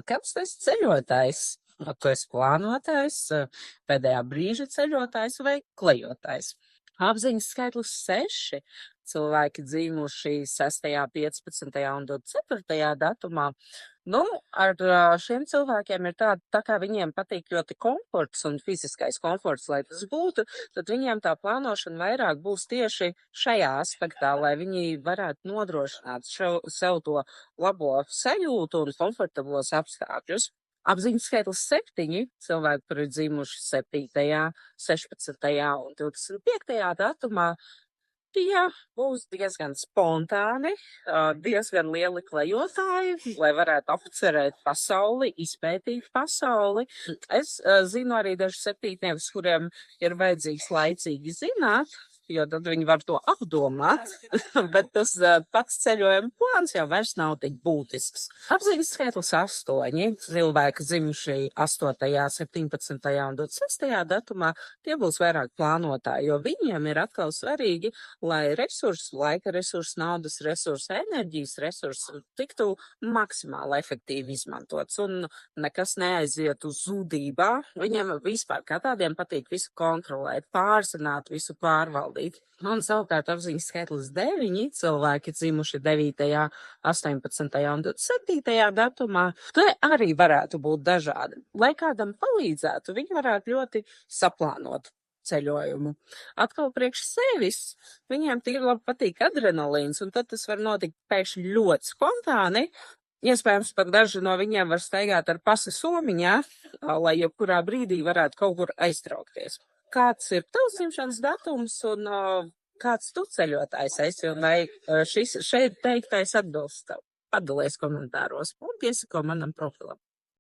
Kāds tu esi ceļotājs? Tu esi plānotājs, pēdējā brīža ceļotājs vai klejotājs? Apziņas skaitlis 6. Cilvēki dzīvojuši 6., 15. un 24. datumā. Nu, ar šiem cilvēkiem ir tā kā viņiem patīk ļoti komforts un fiziskais komforts, lai tas būtu, tad viņiem tā plānošana vairāk būs tieši šajā aspektā, lai viņi varētu nodrošināt sev to labo sajūtu un komfortablos apstākļus. Apziņas skaitlis 7. Cilvēki, kuri ir dzimuši 7., 16. un 25. datumā, tie būs diezgan spontāni, diezgan lieli klejotāji, lai varētu apcerēt pasauli, izpētīt pasauli. Es zinu arī dažus septītniekus, kuriem ir vajadzīgs laicīgi zināt, jo tad viņi var to apdomāt, bet tas pats ceļojuma plāns jau vairs nav tik būtisks. Apziņas skaitlis 8. Cilvēki dzimuši 8., 17. un 26. datumā, tie būs vairāk plānotāji, jo viņiem ir atkal svarīgi, lai resursi, laika resursi, naudas resursi, enerģijas resursi tiktu maksimāli efektīvi izmantots un nekas neaizietu zudībā. Viņiem vispār kā tādiem patīk visu kontrolēt, pārzināt, visu pārvaldīt. Un savukārt apziņas skaitlis 9. Cilvēki dzimuši 9., 18. un 27. datumā, te arī varētu būt dažādi. Lai kādam palīdzētu, viņi varētu ļoti saplānot ceļojumu. Atkal priekš sevis, viņiem tik labi patīk adrenalīns, un tad tas var notikt pēkšņi ļoti spontāni. Iespējams, pat daži no viņiem var staigāt ar pasi somiņā, lai jebkurā brīdī varētu kaut kur aiztraukties. Kāds ir tavs dzimšanas datums un kāds tu ceļotājs esi un vai šis šeit teiktais atbilst tev? Padalies komentāros un piesako manam profilam.